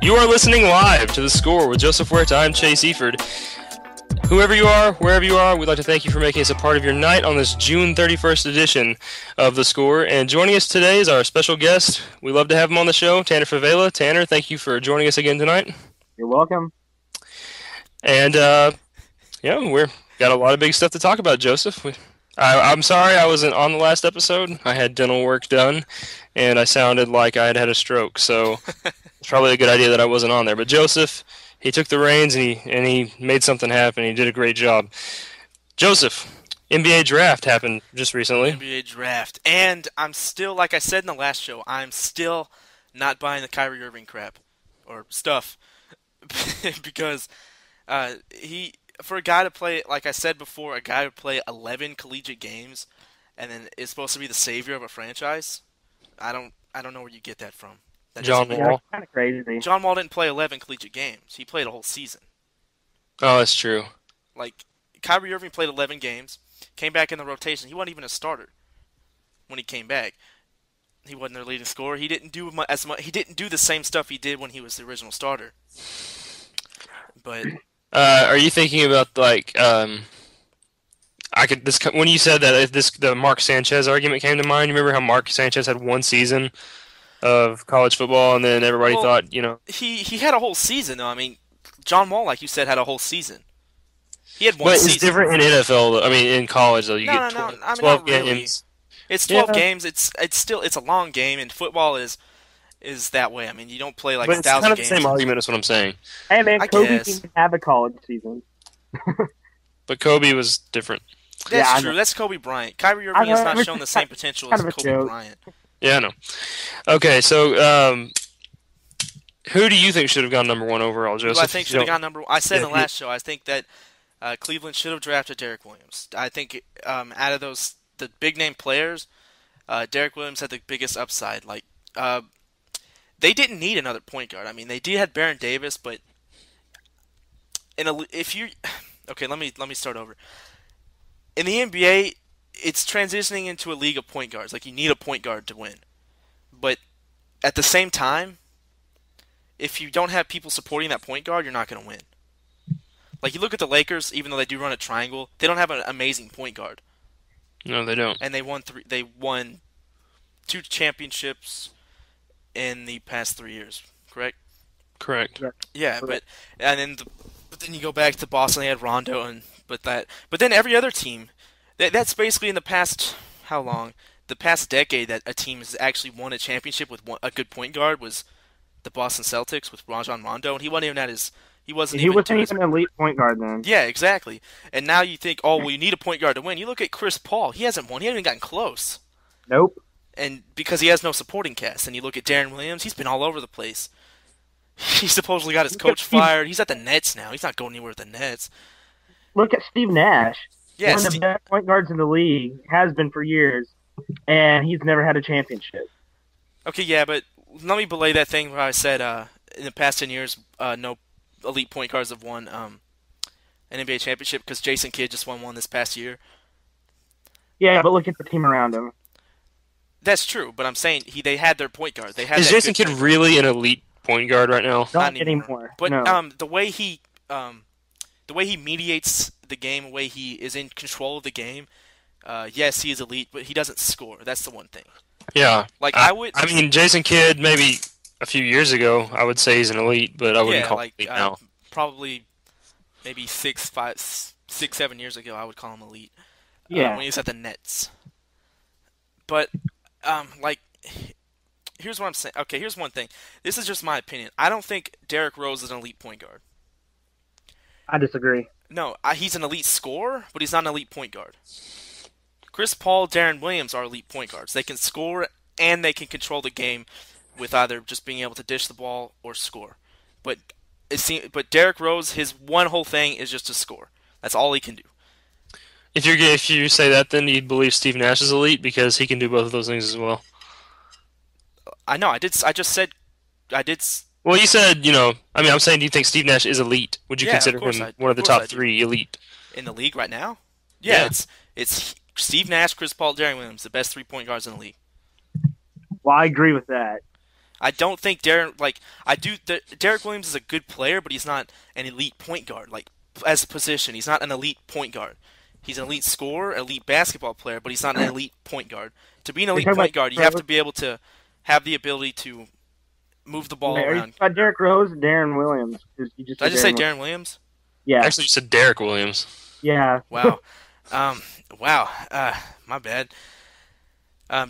You are listening live to The Score with Joseph Huerta. I'm Chase Efurd. Whoever you are, wherever you are, we'd like to thank you for making us a part of your night on this June 31st edition of The Score. And joining us today is our special guest. We love to have him on the show, Tanner Favela. Tanner, thank you for joining us again tonight. You're welcome. And, we've got a lot of big stuff to talk about, Joseph. I'm sorry I wasn't on the last episode. I had dental work done, and I sounded like I had a stroke, so it's probably a good idea that I wasn't on there. But Joseph, he took the reins, and he made something happen. He did a great job. Joseph, NBA draft happened just recently. NBA draft. And I'm still, like I said in the last show, I'm still not buying the Kyrie Irving crap, or stuff, because for a guy to play, like I said before, a guy to play 11 collegiate games and then is supposed to be the savior of a franchise, I don't know where you get that from. John Wall. Kind of crazy. John Wall didn't play 11 collegiate games. He played a whole season. Oh, that's true. Like, Kyrie Irving played 11 games, came back in the rotation. He wasn't even a starter when he came back. He wasn't their leading scorer. He didn't do as much. He didn't do the same stuff he did when he was the original starter. But are you thinking about when you said that, if the Mark Sanchez argument came to mind? You remember how Mark Sanchez had one season of college football, and then everybody thought, he had a whole season though. I mean, John Wall, like you said, had a whole season. He had one but season. It's different in NFL though. I mean, in college though, you get 12 really. games. It's 12 games. It's still a long game, and football is that way. I mean, you don't play like 1,000 games. It's kind of the same argument as what I'm saying. Hey man, I Kobe guess. didn't have a college season. But Kobe was different. That's true. That's Kobe Bryant. Kyrie Irving has not shown the same potential as Kobe Bryant. Yeah, I know. Okay, so who do you think should have gone number one overall, Joseph? Who I think should have gone number one? I said in the last show, I think that Cleveland should have drafted Derek Williams. I think out of the big-name players, Derek Williams had the biggest upside. Like, they didn't need another point guard. I mean, they did have Baron Davis, but okay, let me start over. In the NBA, it's transitioning into a league of point guards. Like, you need a point guard to win. But at the same time, if you don't have people supporting that point guard, you're not going to win. Like, you look at the Lakers, even though they do run a triangle, they don't have an amazing point guard. No, they don't. And they won 2 championships in the past 3 years, correct? Correct. Yeah, but then you go back to Boston, they had Rondo, but then every other team, that's basically in the past, how long? The past decade that a team has actually won a championship with a good point guard was the Boston Celtics with Rajon Rondo, and he wasn't even an elite point guard then. Yeah, exactly. And now you think, oh, well, you need a point guard to win. You look at Chris Paul, he hasn't won. He hasn't even gotten close. Nope. And because he has no supporting cast. And you look at Darren Williams, he's been all over the place. He supposedly got his coach fired. He's at the Nets now. He's not going anywhere with the Nets. Look at Steve Nash. Yeah, one of the best point guards in the league, has been for years, and he's never had a championship. Okay, yeah, but let me belay that thing where I said in the past 10 years, no elite point guards have won an NBA championship because Jason Kidd just won one this past year. Yeah, but look at the team around him. That's true, but I'm saying they had their point guard. Is Jason Kidd really an elite point guard right now? Not anymore. But no. The way he mediates the game, the way he is in control of the game, yes, he is elite, but he doesn't score. That's the one thing. Yeah. Like I mean, Jason Kidd, maybe a few years ago, I would say he's an elite, but I wouldn't call him elite now. Probably maybe 6, 7 years ago, I would call him elite. Yeah. When he was at the Nets. But here's what I'm saying. Okay, here's one thing. This is just my opinion. I don't think Derrick Rose is an elite point guard. I disagree. No, he's an elite scorer, but he's not an elite point guard. Chris Paul, Darren Williams are elite point guards. They can score and they can control the game with either just being able to dish the ball or score. But Derrick Rose, his one whole thing is just to score. That's all he can do. If you say that, then you'd believe Steve Nash is elite because he can do both of those things as well. I know. I just said. Well, you said, I'm saying, do you think Steve Nash is elite? Would you consider him one of the top 3 elite? In the league right now? Yeah. It's Steve Nash, Chris Paul, Darren Williams, the best 3-point guards in the league. Well, I agree with that. I don't think Derek Williams is a good player, but he's not an elite point guard. Like as a position, he's not an elite point guard. He's an elite scorer, elite basketball player, but he's not an elite point guard. To be an Are you elite talking point about guard, you Derrick have to Rose? be able to have the ability to move the ball Wait, are you talking around. about Derrick Rose or Darren Williams? 'Cause you just Did I said just say Williams. Darren Williams? Yeah, Actually, you said Derek Williams. yeah. Wow. Um, wow. My bad.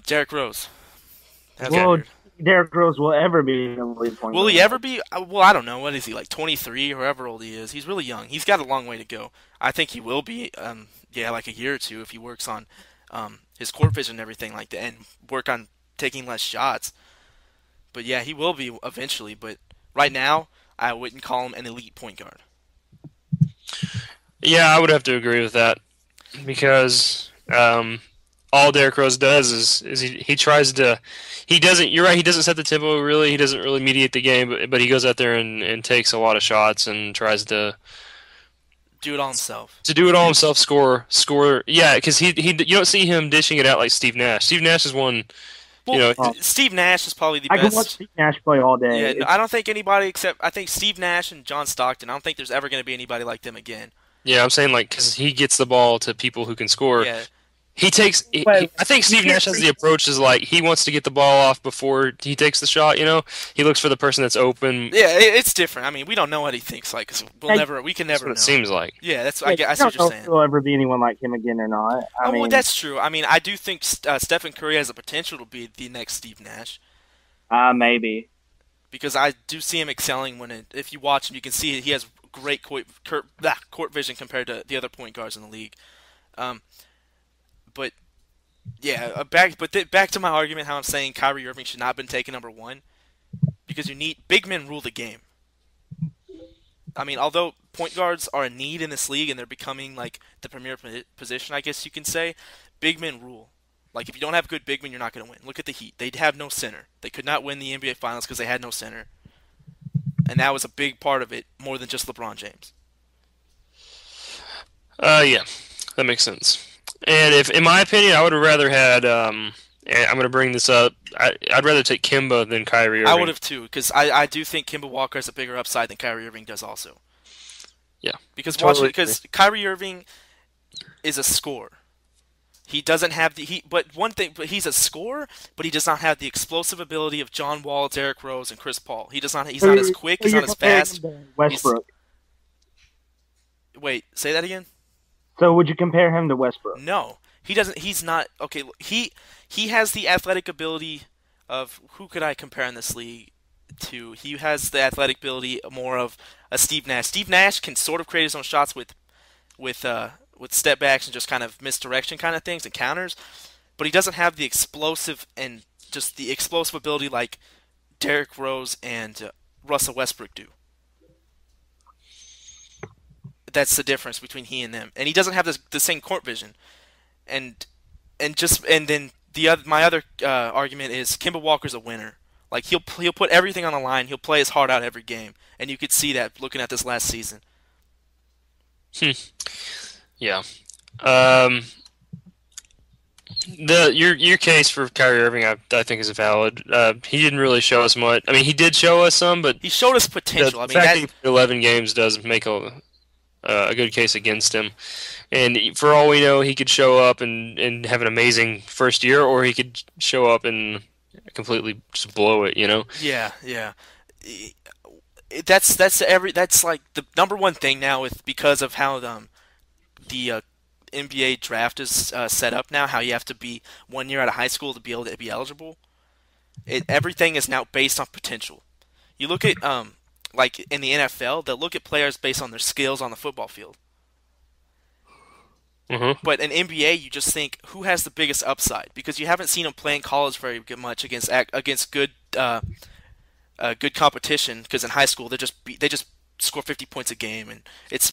Derrick Rose. How's that Well, weird? Derrick Rose will ever be an elite point Will guard. he ever be? Well, I don't know. What is he like? 23 or however old he is. He's really young. He's got a long way to go. I think he will be. Yeah, like a year or two if he works on his court vision and everything like that, and work on taking less shots. But yeah, he will be eventually. But right now, I wouldn't call him an elite point guard. Yeah, I would have to agree with that because all Derrick Rose does is he tries to he doesn't you're right he doesn't set the tempo really he doesn't really mediate the game but he goes out there and takes a lot of shots and tries Do it all himself. to do it all himself score yeah because he you don't see him dishing it out like Steve Nash. Steve Nash is one you Well, know Oh. Steve Nash is probably the I can watch best. Steve Nash play all day. Yeah, no, I don't think anybody except I think Steve Nash and John Stockton. I don't think there's ever going to be anybody like them again. yeah I'm saying like because he gets the ball to people who can score. Yeah, He takes. But I think Steve you Nash can't has the approach is like he wants to get the ball off before he takes the shot. You know, he looks for the person that's open. yeah, it's different. I mean, we don't know what he thinks like, 'cause we can That's never what know. it seems like. Yeah, that's Yeah, I you see what don't you're know saying. if there'll ever be anyone like him again or not. I Oh, mean, well, that's true. I mean, I do think Stephen Curry has the potential to be the next Steve Nash maybe. because I do see him excelling if you watch him, you can see he has great court vision compared to the other point guards in the league. Um, but yeah, back to my argument, how I'm saying Kyrie Irving should not have been taken number one because you need big men rule the game. I mean, although point guards are a need in this league and they're becoming like the premier position, I guess you can say, big men rule. Like if you don't have good big men, you're not going to win. Look at the Heat; they have no center. They could not win the NBA Finals because they had no center, and that was a big part of it, more than just LeBron James. Yeah, that makes sense. And if, in my opinion, I would have rather had. And I'm going to bring this up. I'd rather take Kimba than Kyrie Irving. I would have too, because I do think Kemba Walker has a bigger upside than Kyrie Irving does also. Yeah, Because Kyrie Irving is a scorer. He doesn't have but he's a scorer, but he does not have the explosive ability of John Wall, Derrick Rose, and Chris Paul. He's not as quick, he's you're not as comparing fast. him to Westbrook. Wait, say that again? So would you compare him to Westbrook? No. He doesn't he's not okay, he has the athletic ability of who could I compare in this league to? He has the athletic ability more of a Steve Nash. Steve Nash can sort of create his own shots with step backs and just kind of misdirection kind of things and counters, but he doesn't have the explosive and just the explosive ability like Derrick Rose and Russell Westbrook do. That's the difference between he and them, and he doesn't have the same court vision, and then my other argument is Kemba Walker's a winner. Like he'll put everything on the line. He'll play his heart out every game, and you could see that looking at this last season. Yeah. Your case for Kyrie Irving, I think, is valid. He didn't really show us much. I mean, he did show us some, but He showed us the potential. I mean, fact that that, he played 11 games does make a good case against him. And for all we know, he could show up and have an amazing first year, or he could show up and completely just blow it. You know? yeah. That's like the number one thing now with because of how the NBA draft is set up now. How you have to be 1 year out of high school to be able to be eligible. Everything is now based on potential. You look at like in the NFL, they'll look at players based on their skills on the football field. Mm-hmm. But in NBA, you just think who has the biggest upside because you haven't seen them play in college very much against good good competition. Because in high school, they just score 50 points a game, and it's